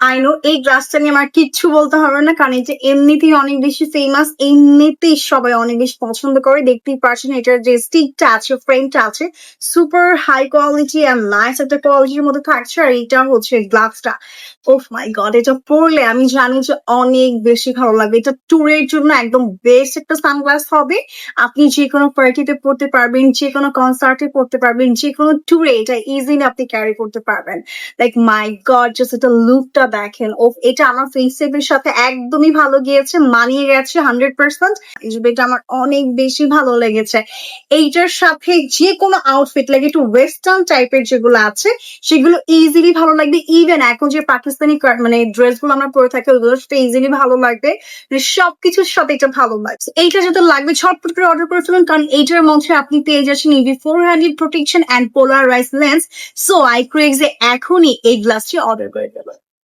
I know এই গ্লাসটা নিয়ে আমার কিচ্ছু বলতে হবে না, কারণ এটা এমনিতেই অনেক বেশি ফেমাস, এমনিতেই সবাই অনেক বেশি পছন্দ করে। দেখতেই পাচ্ছেন এটার যে স্টিকটা আছে, ফ্রেমটা আছে, super high quality and nice একটা কোয়ালিটির মধ্যে থাকছে। আর এটা হচ্ছে গ্লাসটা, ওহ মাই গড, এটা পরলে আমি জানি যে অনেক বেশি ভালো লাগবে। এটা ট্যুরের জন্য একদম বেস্ট একটা সানগ্লাস হবে। আপনি যে কোনো পার্টিতে পড়তে পারবেন, যে কোনো কনসার্টে পড়তে পারবেন, যে কোনো ট্যুরে এটা ইজিলি আপনি ক্যারি করতে পারবেন। লাইক মাই গড, জাস্ট এটা লুকটা দেখেন, ও এটা আমার ফেস শেপের সাথে একদমই ভালো গিয়েছে, মানিয়ে গেছে 100%। এটা আমার অনেক বেশি ভালো লেগেছে। এইটার সাথে যে কোনো আউটফিট, লাগে একটু ওয়েস্টার্ন টাইপের যেগুলো আছে সেগুলো ইজিলি ভালো লাগবে। ইভেন এখন যে পাকিস্তানি মানে ড্রেস গুলো আমরা পরে থাকি ওগুলোর সাথে ইজিলি ভালো লাগবে। মানে সবকিছুর সাথে এটা ভালো লাগছে। এইটা যদি লাগবে ঝটপট করে অর্ডার করে ফেলুন, কারণ এইটার মধ্যে আপনি পেয়ে যাচ্ছেন UV400 protection and polarise lens. So I Craig যে এখনই এই গ্লাসটি অর্ডার করে দেবেন।